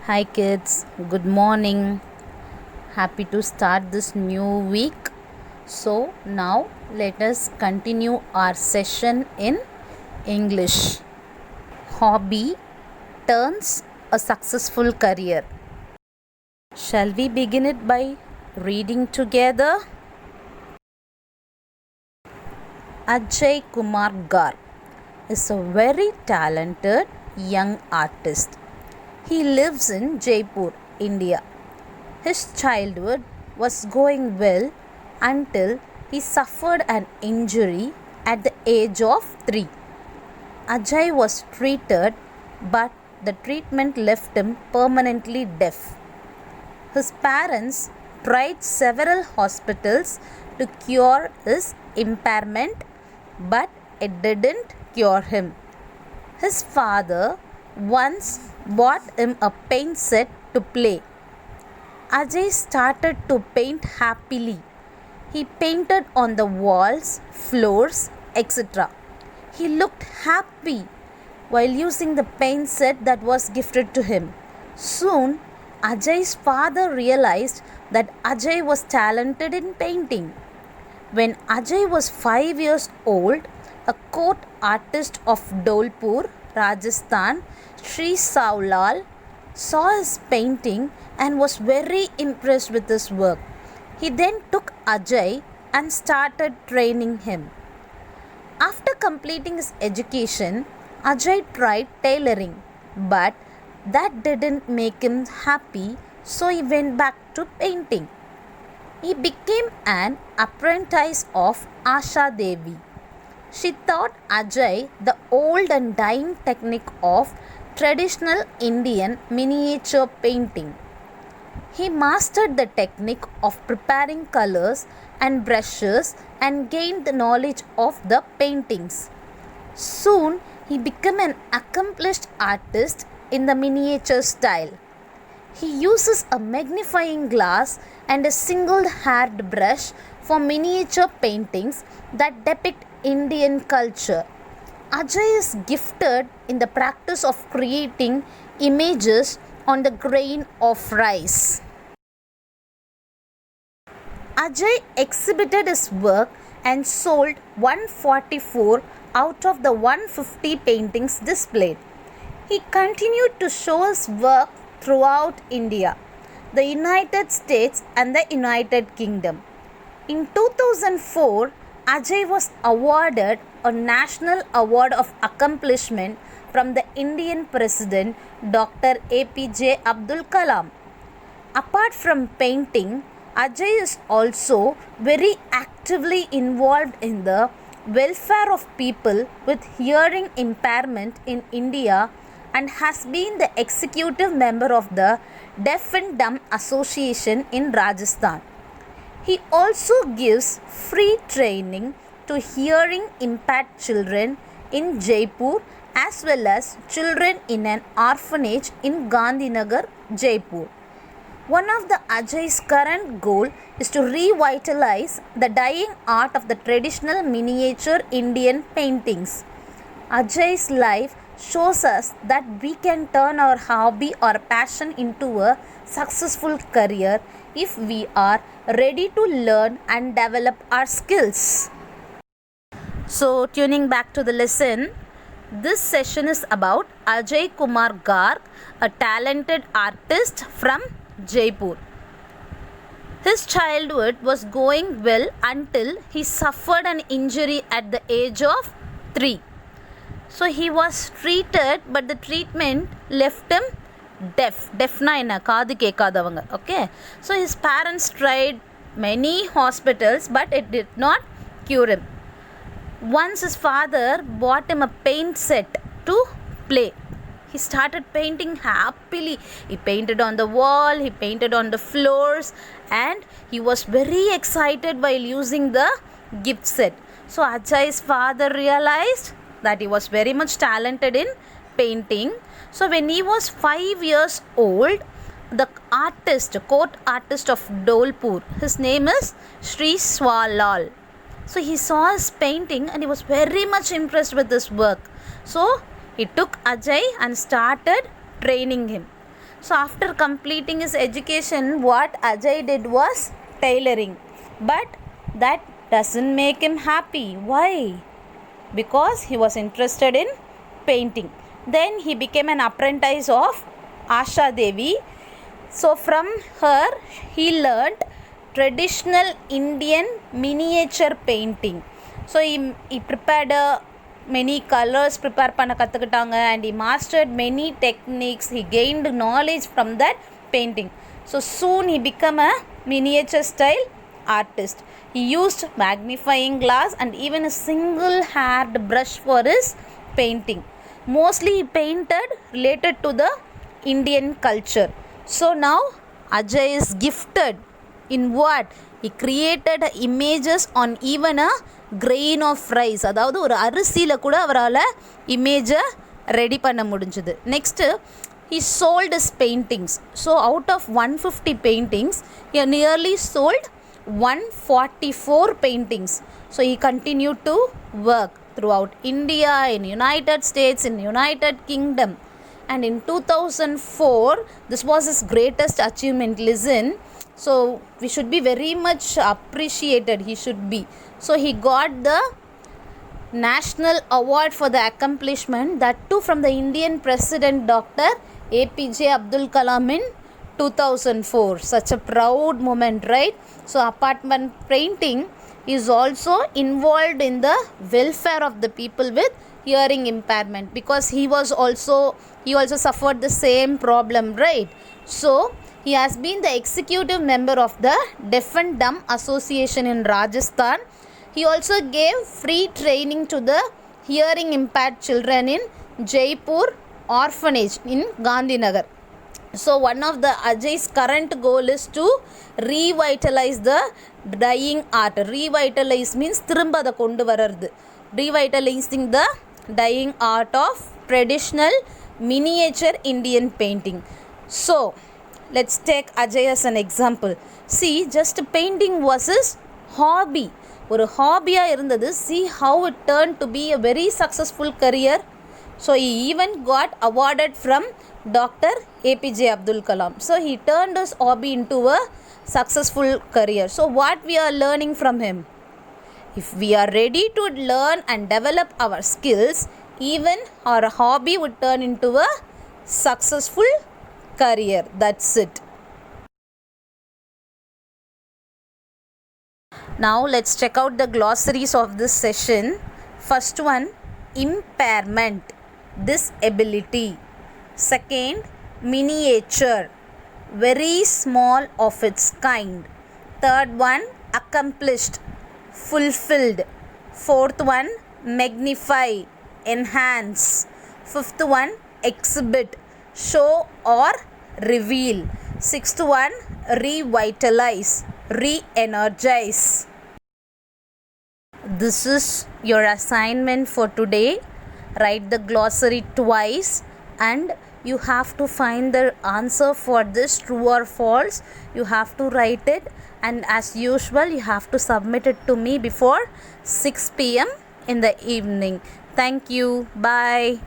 Hi kids, good morning. Happy to start this new week. So, now let us continue our session in English. Hobby turns a successful career. Shall we begin it by reading together? Ajay Kumar Garg is a very talented young artist. He lives in Jaipur, India. His childhood was going well until he suffered an injury at the age of 3. Ajay was treated, but the treatment left him permanently deaf. His parents tried several hospitals to cure his impairment, but it didn't cure him. His father once bought him a paint set to play. Ajay started to paint happily. He painted on the walls, floors, etc. He looked happy while using the paint set that was gifted to him. Soon, Ajay's father realized that Ajay was talented in painting. When Ajay was 5 years old, a court artist of Dholpur, Rajasthan, Sri Saulal, saw his painting and was very impressed with his work. He then took Ajay and started training him. After completing his education, Ajay tried tailoring, but that didn't make him happy, so he went back to painting. He became an apprentice of Asha Devi. She taught Ajay the old and dying technique of traditional Indian miniature painting. He mastered the technique of preparing colors and brushes and gained the knowledge of the paintings. Soon, he became an accomplished artist in the miniature style. He uses a magnifying glass and a single haired brush for miniature paintings that depict Indian culture. Ajay is gifted in the practice of creating images on the grain of rice. Ajay exhibited his work and sold 144 out of the 150 paintings displayed. He continued to show his work throughout India, the United States, and the United Kingdom. In 2004, Ajay was awarded a National Award of Accomplishment from the Indian President Dr. APJ Abdul Kalam. Apart from painting, Ajay is also very actively involved in the welfare of people with hearing impairment in India and has been the executive member of the Deaf and Dumb Association in Rajasthan. He also gives free training to hearing impaired children in Jaipur as well as children in an orphanage in Gandhinagar, Jaipur. One of the Ajay's current goal is to revitalize the dying art of the traditional miniature Indian paintings. Ajay's life shows us that we can turn our hobby or passion into a successful career if we are ready to learn and develop our skills. So, tuning back to the lesson, this session is about Ajay Kumar Garg, a talented artist from Jaipur. His childhood was going well until he suffered an injury at the age of 3. So he was treated, but the treatment left him deaf. Deafna enna kaadu kekadavanga. Okay. So his parents tried many hospitals, but it did not cure him. Once his father bought him a paint set to play. He started painting happily. He painted on the wall, he painted on the floors, and he was very excited while using the gift set. So Ajay's father realized that he was very much talented in painting. So when he was 5 years old, the court artist of Dholpur, his name is Sri Saulal. So he saw his painting and he was very much impressed with this work. So he took Ajay and started training him. So after completing his education, what Ajay did was tailoring. But that doesn't make him happy. Why? Because he was interested in painting. Then he became an apprentice of Asha Devi. So from her he learned traditional Indian miniature painting. So he prepared many colors prepare பண்ண கற்றுக்கிட்டாங்க and he mastered many techniques. He gained knowledge from that painting. So soon he became a miniature style artist. He used magnifying glass and even a single haired brush for his painting. Mostly he painted related to the Indian culture. So now Ajay is gifted in what? He created images on even a grain of rice. அதாவது ஒரு அரிசியில் கூட அவரால் இமேஜை ready பண்ண முடிஞ்சுது. Next he sold his paintings. So out of 150 paintings, he nearly sold 144 paintings. So he continued to work throughout India, in United States, in United Kingdom. And in 2004, this was his greatest achievement. Listen, so we should be very much appreciated. He should be. So he got the National Award for the accomplishment, that too from the Indian President Dr. APJ Abdul Kalam in 2004. Such a proud moment, right? So apart from painting, he is also involved in the welfare of the people with hearing impairment, because he also suffered the same problem, right? So he has been the executive member of the Deaf and Dumb Association in Rajasthan. He also gave free training to the hearing impaired children in Jaipur orphanage in Gandhinagar. So one of the Ajay's current goal is to revitalize the dying art. Revitalize means திரும்ப அதை கொண்டு வர்றது. Revitalizing the dying art of traditional miniature Indian painting. So let's take Ajay as an example. See, just painting was his hobby. ஒரு ஹாபியாக இருந்தது. See how it turned to be a very successful career. So he even got awarded from Dr. APJ Abdul Kalam. So he turned his hobby into a successful career. So what we are learning from him? If we are ready to learn and develop our skills, even our hobby would turn into a successful career. That's it. Now let's check out the glossaries of this session. First one, impairment, disability. Second, miniature, very small of its kind. Third one, accomplished, fulfilled. Fourth one, magnify, enhance. Fifth one, exhibit, show or reveal. Sixth one, revitalize, re-energize. This is your assignment for today. Write the glossary twice and you have to find the answer for this, true or false. You have to write it, and as usual you have to submit it to me before 6 p.m. in the evening. Thank you. Bye.